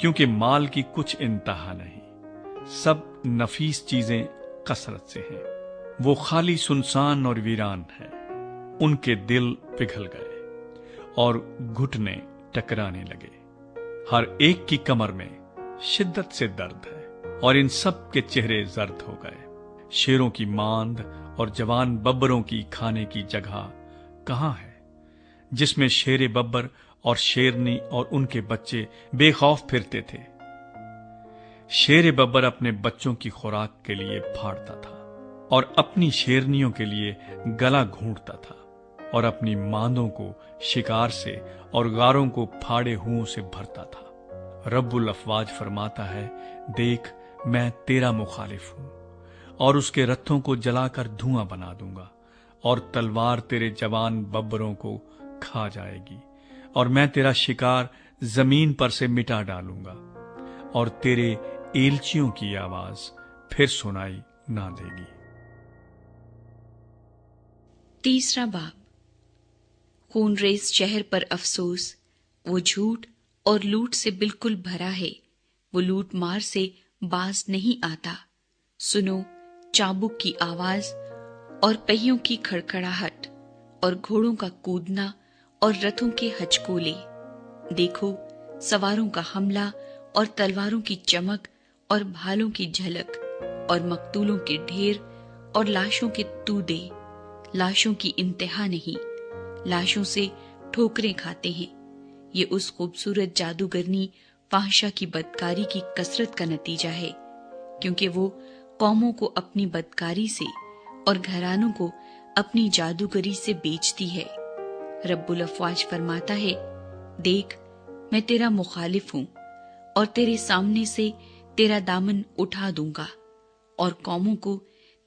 کیونکہ مال کی کچھ انتہا نہیں، سب نفیس چیزیں کثرت سے ہیں، وہ خالی سنسان اور ویران ہیں، ان کے دل پگھل گئے اور گھٹنے ٹکرانے لگے، ہر ایک کی کمر میں شدت سے درد ہے اور ان سب کے چہرے زرد ہو گئے۔ شیروں کی ماند اور جوان ببروں کی کھانے کی جگہ کہاں ہے، جس میں شیر ببر اور شیرنی اور ان کے بچے بے خوف پھرتے تھے۔ شیر ببر اپنے بچوں کی خوراک کے لیے پھاڑتا تھا اور اپنی شیرنیوں کے لیے گلا گھونٹتا تھا، اور اپنی ماندوں کو شکار سے اور غاروں کو پھاڑے ہوں سے بھرتا تھا۔ رب الافواج فرماتا ہے، دیکھ میں تیرا مخالف ہوں اور اس کے رتھوں کو جلا کر دھواں بنا دوں گا، اور تلوار تیرے جوان ببروں کو کھا جائے گی، اور میں تیرا شکار زمین پر سے مٹا ڈالوں گا، اور تیرے ایلچیوں کی آواز پھر سنائی نہ دے گی۔ تیسرا باب، خون ریز شہر پر افسوس، وہ جھوٹ اور لوٹ سے بالکل بھرا ہے، وہ لوٹ مار سے باز نہیں آتا۔ سنو چابک کی آواز اور پہیوں کی کھڑکھڑاہٹ اور گھوڑوں کا کودنا اور رتھوں کے ہچکولے۔ دیکھو سواروں کا حملہ اور تلواروں کی چمک اور بھالوں کی جھلک اور مقتولوں کے ڈھیر اور لاشوں کے تودے۔ لاشوں کی انتہا نہیں، لاشوں سے ٹھوکریں کھاتے ہیں۔ یہ اس خوبصورت جادوگرنی فاحشہ کی بدکاری کی کثرت کا نتیجہ ہے، کیونکہ وہ قوموں کو اپنی بدکاری سے اور گھرانوں کو اپنی جادوگری سے بیچتی ہے۔ رب الافواج فرماتا ہے، دیکھ میں تیرا مخالف ہوں اور تیرے سامنے سے تیرا دامن اٹھا دوں گا، اور قوموں کو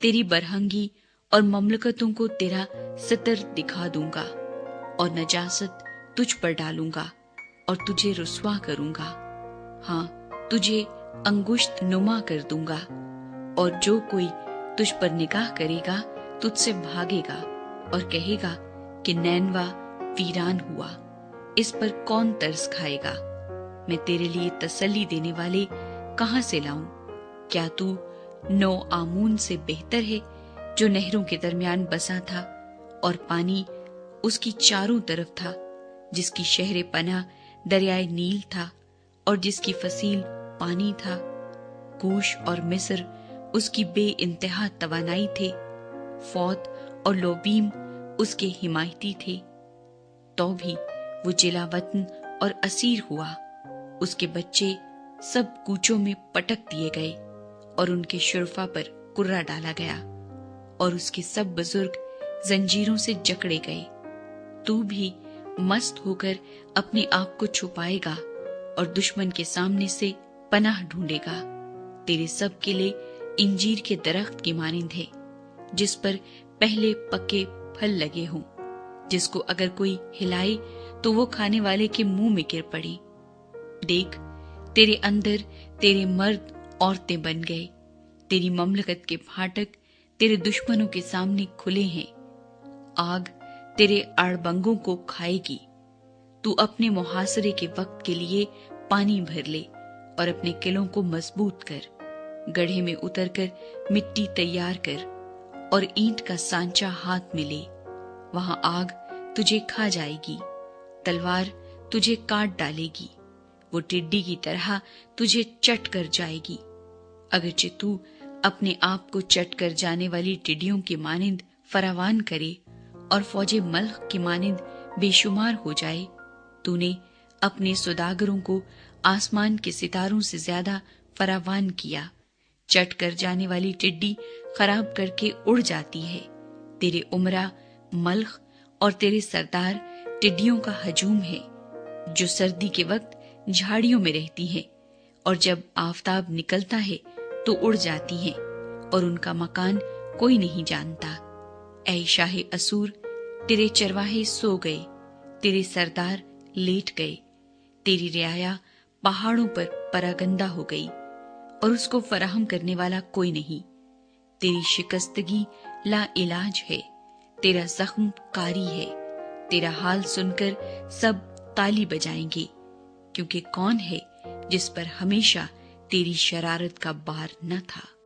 تیری برہنگی اور مملکتوں کو تیرا ستر دکھا دوں گا، اور نجاست تجھ پر ڈالوں گا اور تجھے رسوا کروں گا، ہاں تجھے انگشت نما کر دوں گا، اور جو کوئی تجھ پر نگاہ کرے گا تجھ سے بھاگے گا اور کہے گا کہ نینوا ویران ہوا، اس پر کون ترس کھائے گا؟ میں تیرے لیے تسلی دینے والے کہاں سے لاؤں؟ کیا تو نو آمون سے بہتر ہے جو نہروں کے درمیان بسا تھا اور پانی اس کی چاروں طرف تھا، جس کی شہر پناہ دریائے نیل تھا اور جس کی فصیل پانی تھا؟ کوش اور مصر اس کی بے انتہا توانائی تھے، فوت اور لوبیم اس کے حمایتی تھے، تو بھی وہ جلا وطن اور اسیر ہوا۔ اس کے بچے سب کوچوں میں پٹک دیے گئے اور ان کے شرفا پر کرہ ڈالا گیا، اور اس کے سب بزرگ زنجیروں سے جکڑے گئے۔ تو بھی مست ہو کر اپنے آپ کو چھپائے گا اور دشمن کے سامنے سے پناہ ڈھونڈے گا۔ تیرے سب قلعے انجیر کے درخت کی مانند ہے، جس پر پہلے پکے پھل لگے ہوں، جس کو اگر کوئی ہلائے تو وہ کھانے والے کے منہ میں گر پڑے۔ دیکھ تیرے اندر تیرے مرد عورتیں بن گئے، تیری مملکت کے پھاٹک تیرے دشمنوں کے سامنے کھلے ہیں، آگ تیرے آڑبنگوں کو کھائے گی۔ تو اپنے محاصرے کے وقت کے لیے پانی بھر لے اور اپنے قلعوں کو مضبوط کر، گڑھے میں اتر کر مٹی تیار کر اور اینٹ کا سانچہ ہاتھ میں لے۔ وہاں آگ تجھے کھا جائے گی، تلوار تجھے کاٹ ڈالے گی، وہ ٹڈی کی طرح تجھے چٹ کر جائے گی۔ اگرچہ تو اپنے آپ کو چٹ کر جانے والی ٹڈیوں کی مانند فراوان کرے اور فوج ملخ کی مانند بے شمار ہو جائے، تو نے اپنے سوداگروں کو آسمان کے ستاروں سے زیادہ فراوان کیا۔ چٹ کر جانے والی ٹڈی خراب کر کے اڑ جاتی ہے، تیرے عمرہ ملخ اور تیرے سردار ٹڈیوں کا ہجوم ہے، جو سردی کے وقت جھاڑیوں میں رہتی ہیں اور جب آفتاب نکلتا ہے تو اڑ جاتی ہیں، اور ان کا مکان کوئی نہیں جانتا۔ اے شاہ اسور، تیرے چرواہے سو گئے، تیرے سردار لیٹ گئے، تیری رعایا پہاڑوں پر پراگندہ ہو گئی اور اس کو فراہم کرنے والا کوئی نہیں۔ تیری شکستگی لا علاج ہے، تیرا زخم کاری ہے، تیرا حال سن کر سب تالی بجائیں گے، کیونکہ کون ہے جس پر ہمیشہ تیری شرارت کا بار نہ تھا۔